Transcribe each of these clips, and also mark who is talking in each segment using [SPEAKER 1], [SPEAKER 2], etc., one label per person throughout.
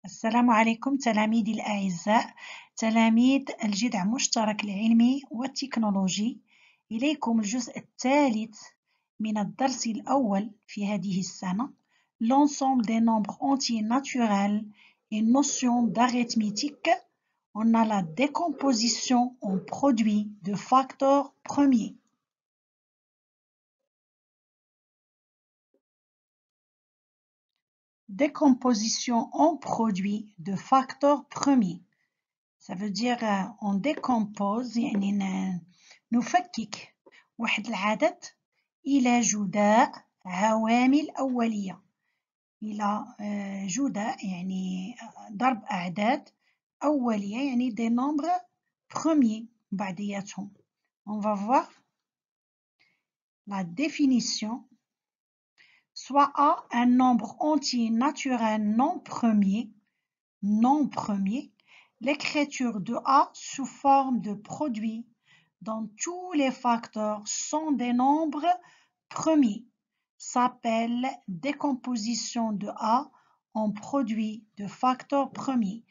[SPEAKER 1] السلام عليكم تلاميذي الأعزاء، تلاميذ الجذع المشترك العلمي والتكنولوجي. إليكم الجزء الثالث من الدرس الأول في هذه السنة. L'ensemble des nombres entiers naturels et notions d'arithmétique. On a la décomposition en produits de facteurs premiers. Décomposition en produits de facteurs premiers. Ça veut dire on décompose يعني نفكك واحد العدد إلى جداء عوامل أولية. إلى جداء يعني ضرب أعداد أولية يعني des nombres premiers بعضياتهم. On va voir la définition. Soit A, un nombre entier naturel non premier, l'écriture de A sous forme de produit dont tous les facteurs sont des nombres premiers s'appelle décomposition de A en produit de facteurs premiers.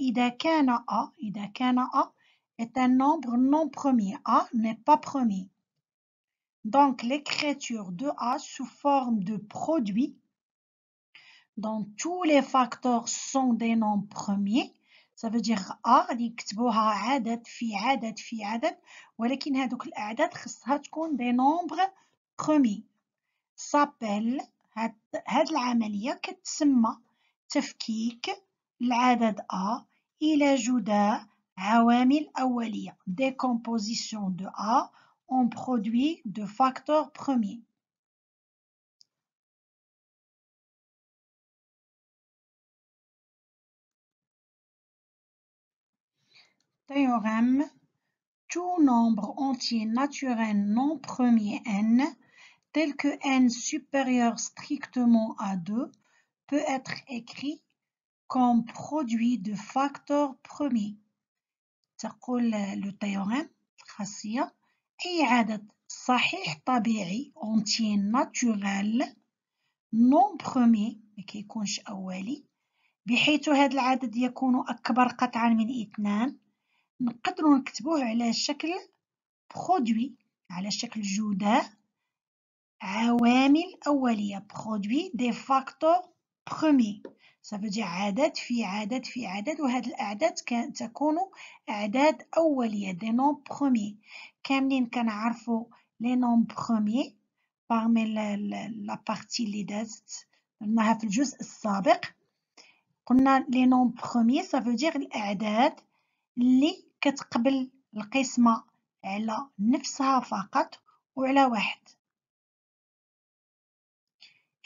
[SPEAKER 1] إذا كان A est un nombre non premier. A n'est pas premier. Donc l'écriture de A sous forme de produit dont tous les facteurs sont des nombres premiers. Ça veut dire A غادي نكتبوها عدد في عدد في عدد، ولكن هذوك الأعداد خصها تكون des nombres premiers. s'appelle هاد العملية كتسمى تفكيك العدد A إلى جداء عوامل أولية. Décomposition de A en produit de facteurs premiers. Théorème. Tout nombre entier naturel non premier n, tel que n supérieur strictement à 2, peut être écrit comme produit de facteurs premiers. تقول le théorème الخاصية أي عدد صحيح طبيعي entier naturel non premier ما كيكونش أولي بحيث هذا العدد يكون أكبر قطعا من 2 نقدروا نكتبوه على شكل produit على شكل جداء عوامل أولية produit des facteurs premiers. Ça veut dire عدد في عدد في عدد، وهذه الأعداد تكون أعداد أولية des nombres premiers. كاملين كنعرفوا les nombres premiers parmi la partie اللي دازت قلناها في الجزء السابق. قلنا les nombres premiers ça veut dire الأعداد اللي كتقبل القسمة على نفسها فقط وعلى واحد.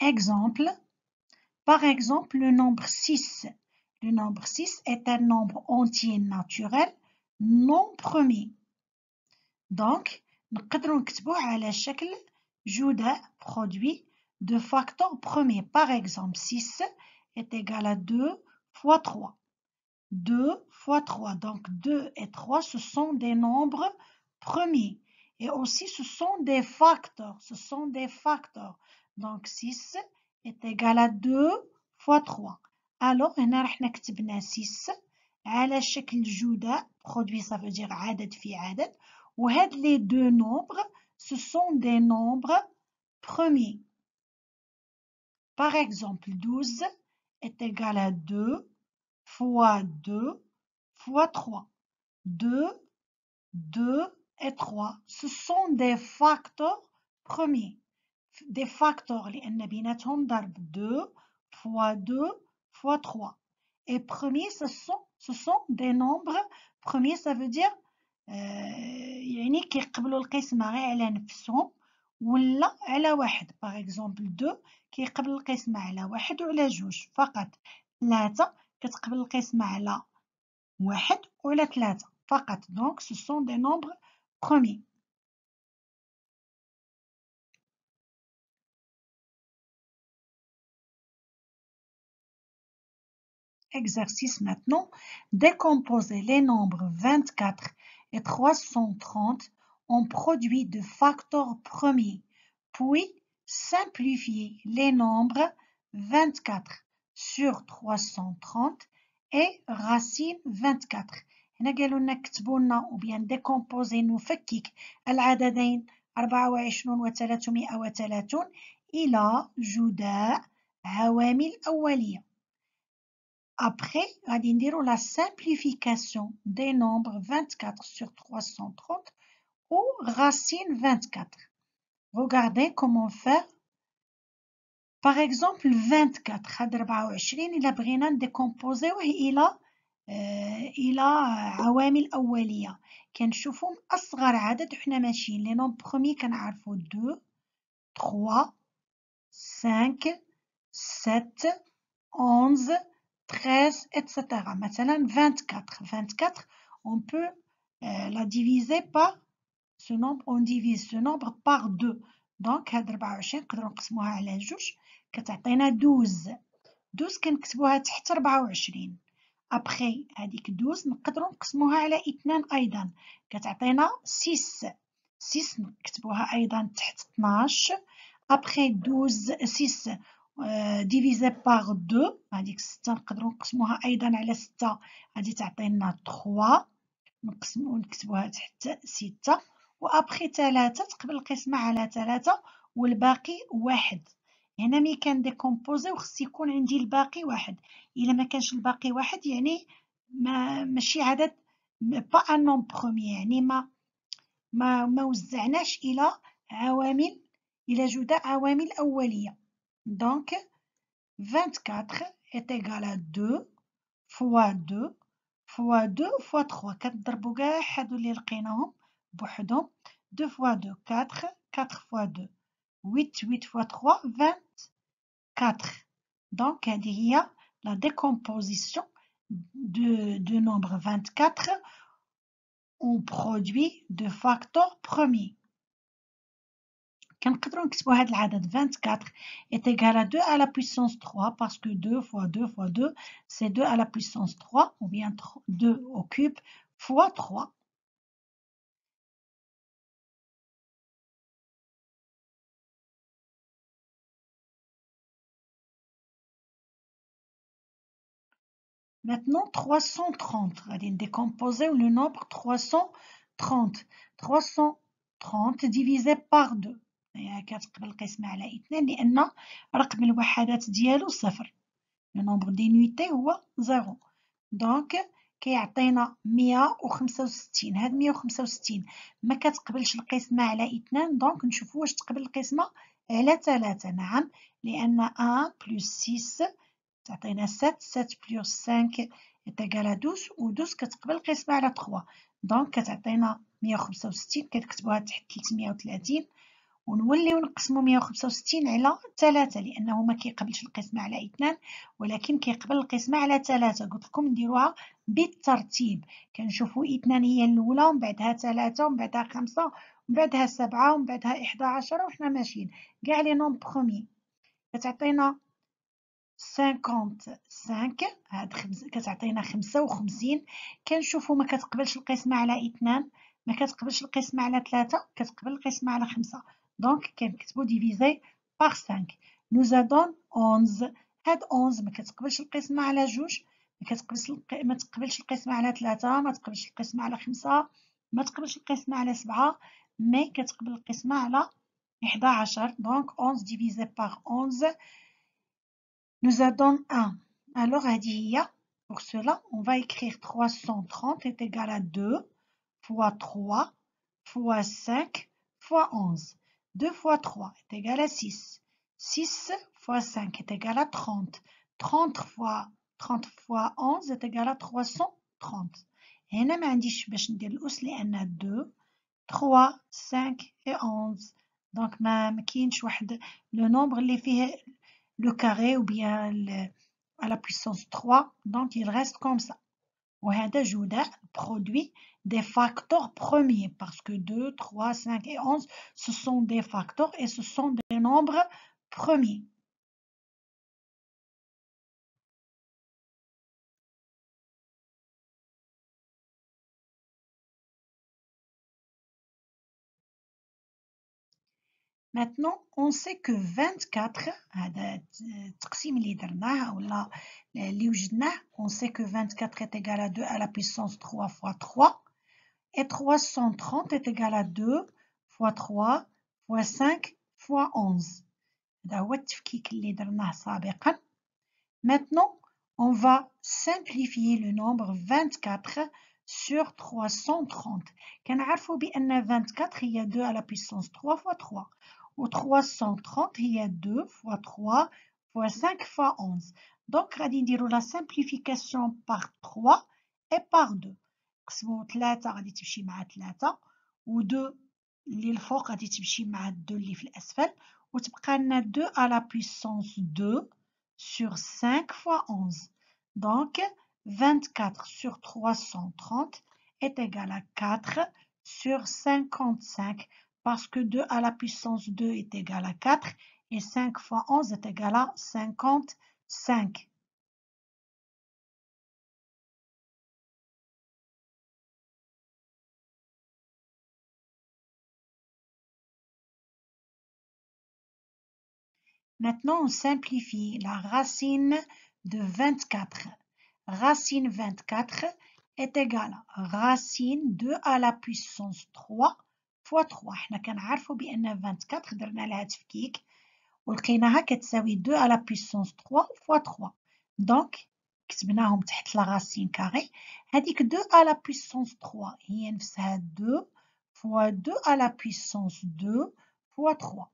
[SPEAKER 1] Exemple. Par exemple, le nombre 6. Le nombre 6 est un nombre entier naturel non premier. Donc, نقدروا نكتبوه على شكل جداء produit de facteurs premiers. Par exemple, 6 est égal à 2 fois 3. 2 fois 3. Donc 2 et 3, ce sont des nombres premiers. Et aussi, ce sont des facteurs. Donc 6 est égal à 2 fois 3. Alors, هنا رحنا كتبنا 6 على شكل جداء produit, ça veut dire عدد في عدد. وهاد les deux nombres, ce sont des nombres premiers. Par exemple, 12 est égal à 2 fois 2 fois 3. 2, 2 et 3. Ce sont des facteurs premiers. Des facteurs لأن بيناتهم ضرب 2 fois 2 fois 3. Et premiers, ce sont des nombres premiers, ça veut dire يعني كيقبلوا القسمة غير على نفسهم ولا على واحد. Par exemple 2 كيقبل القسمة على واحد وعلى جوج فقط. 3 كتقبل القسمة على واحد وعلى 3 فقط. Donc ce sont des nombres premiers. Exercice maintenant. Décomposer les nombres 24 et 330 en produits de facteurs premiers, puis simplifier les nombres 24, sur 330 et racine 24. هنا قالوا لنا كتبوا لنا ou bien décomposer نفكك العددين 24 و 330 إلى جداء عوامل أولية. Après, غادي نديرو la simplification des nombres 24 sur 330 ou racine 24. Regardez comment faire. Par exemple 24 هاد 24 إلا بغينا نديكومبوزيوه إلى عوامل أولية كنشوفو من أصغر عدد وحنا ماشيين لي نومبر بروميي كنعرفو 2 3 5 7 11 13 etc. مثلا 24 on peut la diviser par ce nombre, on divise ce nombre par 2. Donc هاد 24 نقدروا نقسموها على جوج كتعطينا 12 كنكتبوها تحت 24. ابخي هذيك 12 نقدروا نقسموها على 2 ايضا كتعطينا 6 نكتبوها ايضا تحت 12. ابخي 12 6 divisé par 2 هذيك 6 نقدروا نقسموها ايضا على 6 غادي تعطينا 3 نكتبوها تحت 6. وابخي 3 تقبل القسمة على 3 والباقي 1. هنا ملي كنديكومبوزيو خص يكون عندي الباقي 1. الا ما كانش الباقي 1 يعني ماشي عدد با ان نومبر بروميي يعني ما وزعناش الى عوامل الى جداء عوامل اوليه. دونك 24 est égal à 2 fois 2 fois 2 fois 3 كتضربوا كاع هادو اللي لقيناهم بوحدهم 2 fois 2 4 4 fois 2 8 fois 3 24. Donc هذه هي la décomposition de nombre 24 en produit de facteurs premiers. كنقدروا نكتبوا هذا العدد 24 est égal à 2 à la puissance 3 parce que 2 fois 2 fois 2 c'est 2 à la puissance 3 ou bien 2 au cube fois 3. Maintenant 330 غادي décomposer le nombre 330 divisé par 2 هي كتقبل القسمة على 2 لأن رقم الوحدات ديالو صفر. le nombre d'unités هو 0. دونك كيعطينا 165. هاد 165 ما كتقبلش القسمة على 2 دونك نشوفو واش تقبل القسمة على 3. نعم لأن 1 plus 6 تعطينا 7 plus 5 est égal à 12 و 12 كتقبل القسمة على 3 دونك كتعطينا 165 كتكتبوها تحت 330 ونوليو نقسمو 165 على 3 لأنه ما كيقبلش القسمة على 2 ولكن كيقبل القسمة على 3. قلت لكم نديروها بالترتيب كنشوفو 2 هي الأولى ومن بعدها 3 ومن بعدها 5 ومن بعدها 7 ومن بعدها 11 وحنا ماشيين كاع لي نومبر بروميي كتعطينا 55 هاد كتعطينا 55 كنشوفو ما كتقبلش القسمة على 2 ما كتقبلش القسمة على 3 كتقبل القسمة على 5 دونك كنكتبو ديفيزي باغ 5 nous donne 11. هاد 11 ما كتقبلش القسمة على 2 ما تقبلش القسمة على 3 ما تقبلش القسمة على 5 ما تقبلش القسمة على 7 مي كتقبل القسمة على 11 دونك 11 divisé par 11 nous donne 1. Alors, pour cela, on va écrire 330 est égal à 2 fois 3 fois 5 fois 11. 2 fois 3 est égal à 6. 6 fois 5 est égal à 30. 30 fois 11 est égal à 330. هنا ما عنديش باش ندير الأس لأن 2 3 5 et 11 دونك ما كاينش واحد لو نومبر اللي فيه le carré ou bien à la puissance 3 donc il reste comme ça. وهذا جداء produit des facteurs premiers parce que 2 3 5 et 11 ce sont des facteurs et ce sont des nombres premiers. Maintenant, on sait que 24, هذا التقسيم اللي درناه ولا اللي وجدناه, on sait que 24 est égal à 2 à la puissance 3 fois 3 et 330 est égal à 2 fois 3 fois 5 fois 11. هذا هو التفكيك اللي درناه سابقا. Maintenant, on va simplifier le nombre 24 sur 330. كنعرفوا بأن 24 هي 2 à la puissance 3 fois 3. Ou 330 هي 2 fois 3 fois 5 fois 11. Donc, غادي نديروا la simplification par 3 et par 2. نقسموا 3 غادي تمشي مع 3 و 2 اللي الفوق غادي تمشي مع 2 اللي في الأسفل وتبقى لنا 2 à la puissance 2 sur 5 fois 11. Donc, 24 sur 330 est égal à 4 sur 55 parce que 2 à la puissance 2 est égal à 4 et 5 fois 11 est égal à 55. Maintenant, on simplifie la racine de 24. Racine 24 est égale à racine 2 à la puissance 3 fois 3. حنا كنعرفوا بأن 24 درنا لها تفكيك ولقيناها كتساوي 2 à la puissance 3 fois 3. Donc, كتبناهم تحت la racine carrée. هذيك 2 à la puissance 3 هي نفسها 2 fois 2 à la puissance 2 fois 3.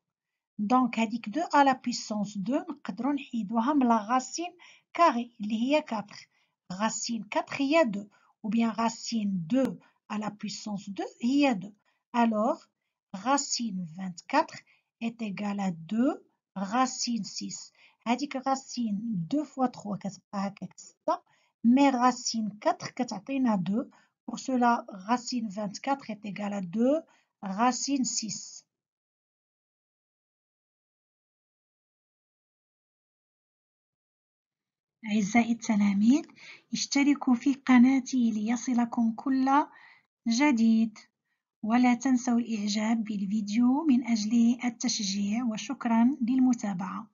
[SPEAKER 1] Donc, هذيك 2 à la puissance 2 نقدروا نحيدوها من la racine carrée اللي هي 4. Racine 4 هي 2 ou bien racine 2 à la puissance 2 هي 2. Alors, racine 24 est égale à 2 racine 6. هذيك racine 2 fois 3 كتبقى هكاك 6 mais racine 4 كتعطينا 2. Pour cela, racine 24 est égale à 2 racine 6. أعزائي التلاميذ، اشتركوا في قناتي ليصلكم كل جديد، ولا تنسوا الإعجاب بالفيديو من أجل التشجيع، وشكرا للمتابعة.